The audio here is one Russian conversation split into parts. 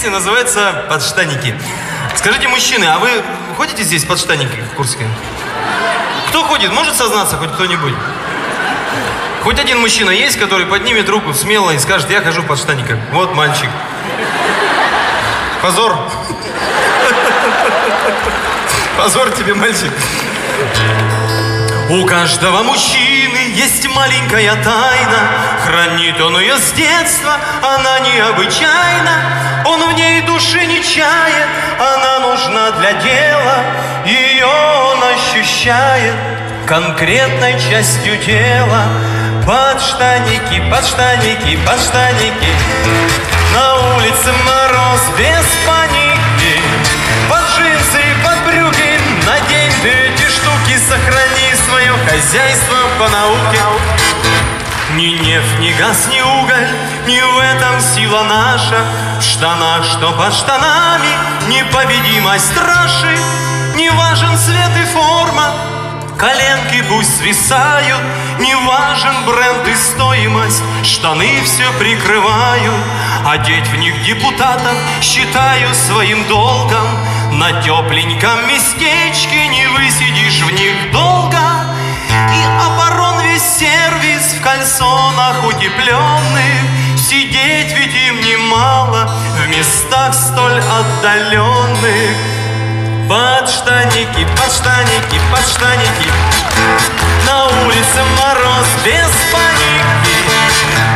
Песня называется «Подштанники». Скажите, мужчины, а вы ходите здесь в подштанниках в Курске? Кто ходит? Может сознаться хоть кто-нибудь? Хоть один мужчина есть, который поднимет руку смело и скажет: я хожу в подштанниках. Вот мальчик. Позор. Позор тебе, мальчик. У каждого мужчины есть маленькая тайна. Хранит он ее с детства, она необычайна. Он в ней души не чает, она нужна для дела. Ее он ощущает конкретной частью тела. Подштанники, подштанники, подштанники. На улице мороз без паники. Под джинсы и под брюки надень ты эти штуки. Сохрани свое хозяйство по науке. Ни нефть, ни газ, ни уголь, не в этом сила наша. В штанах, что под штанами, непобедимость страши. Не важен цвет и форма, коленки пусть свисают. Не важен бренд и стоимость, штаны все прикрывают. Одеть в них депутатов считаю своим долгом. На тепленьком местечке не высидишь в них долго. И оборон весь сервис в кальсонах утепленных. Сидеть ведь им немало в местах столь отдаленных. Подштанники, подштанники, подштанники. На улице мороз без паники.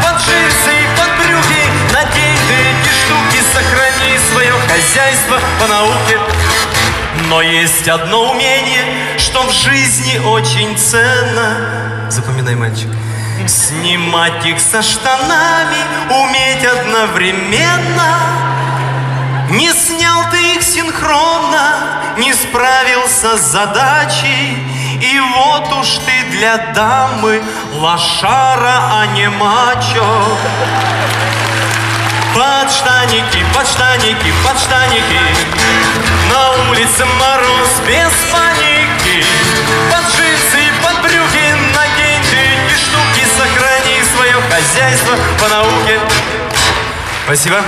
Под джинсы и под брюки надень ты эти штуки. Сохрани свое хозяйство по науке. Но есть одно умение, что в жизни очень ценно. Запоминай, мальчик. Снимать их со штанами, уметь одновременно. Не снял ты их синхронно, не справился с задачей. И вот уж ты для дамы лошара, а не мачо. Подштанники, подштанники, подштанники. На улице мороз без паники. Под джинсы и под брюки надень ты эти штуки. Сохрани свое хозяйство по науке. Спасибо.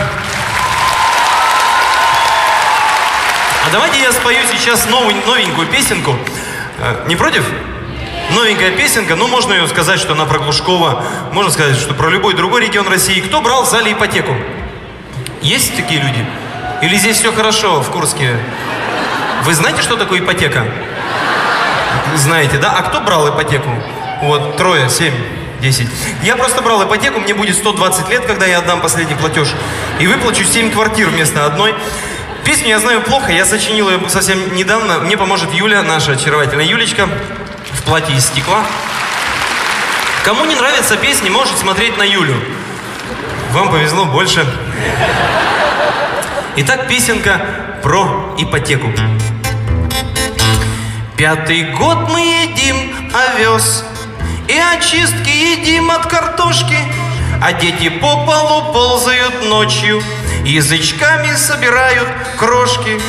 А давайте я спою сейчас новенькую песенку. Не против? Новенькая песенка, ну можно ее сказать, что она про Глушкова. Можно сказать, что про любой другой регион России. Кто брал в зале ипотеку? Есть такие люди? Или здесь все хорошо в Курске? Вы знаете, что такое ипотека? Знаете, да? А кто брал ипотеку? Вот, 3, 7, 10. Я просто брал ипотеку, мне будет 120 лет, когда я отдам последний платеж. И выплачу 7 квартир вместо одной. Песню я знаю плохо, я сочинил ее совсем недавно. Мне поможет Юля, наша очаровательная Юлечка, в платье из стекла. Кому не нравятся песни, может смотреть на Юлю. Вам повезло больше. Итак, песенка про ипотеку. 5-й год мы едим овес и очистки едим от картошки, а дети по полу ползают ночью, язычками собирают крошки.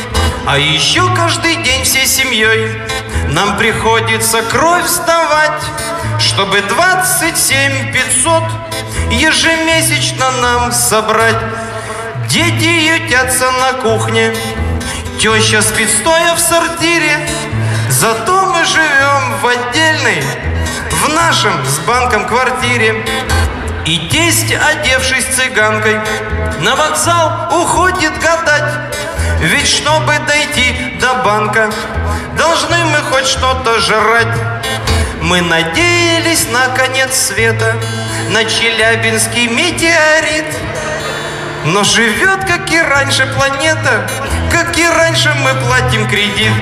А еще каждый день всей семьей нам приходится кровь сдавать, чтобы 27 500 ежемесячно нам собрать. Дети ютятся на кухне, теща спит стоя в сортире. Зато мы живем в отдельной, в нашем с банком квартире. И тесть, одевшись цыганкой, на вокзал уходит гадать. Ведь чтобы дойти до банка, должны мы хоть что-то жрать. Мы надеялись на конец света, на Челябинский метеорит. Но живет, как и раньше, планета, как и раньше мы платим кредит.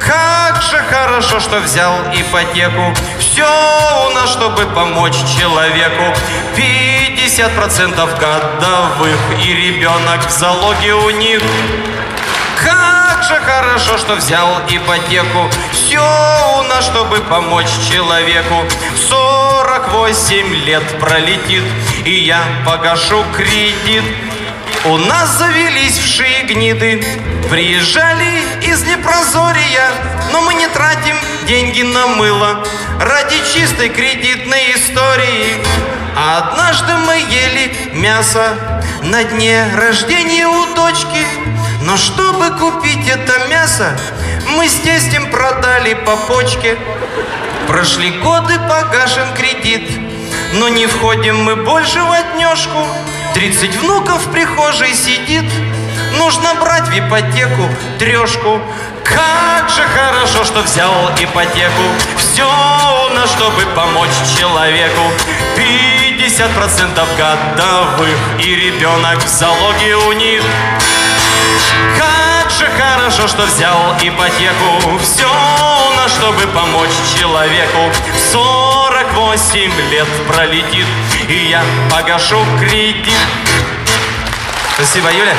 Как же хорошо, что взял ипотеку. Все у нас, чтобы помочь человеку. 50% годовых, и ребенок в залоге у них. Как же хорошо, что взял ипотеку. Все у нас, чтобы помочь человеку. 48 лет пролетит, и я погашу кредит. У нас завелись вши и гниды, приезжали из Непрозорья, но мы не тратим деньги на мыло ради чистой кредитной истории. А однажды мы ели мясо на дне рождения у дочки. Но чтобы купить это мясо, мы с тестем продали по почке. Прошли годы, погашен кредит, но не входим мы больше в отнёшку. 30 внуков в прихожей сидит, нужно брать в ипотеку трёшку. Как же хорошо, что взял ипотеку. Все у нас, чтобы помочь человеку. 50% годовых, и ребенок в залоге у них. Как же хорошо, что взял ипотеку. Все у нас, чтобы помочь человеку. 48 лет пролетит, и я погашу кредит. Спасибо, Юля.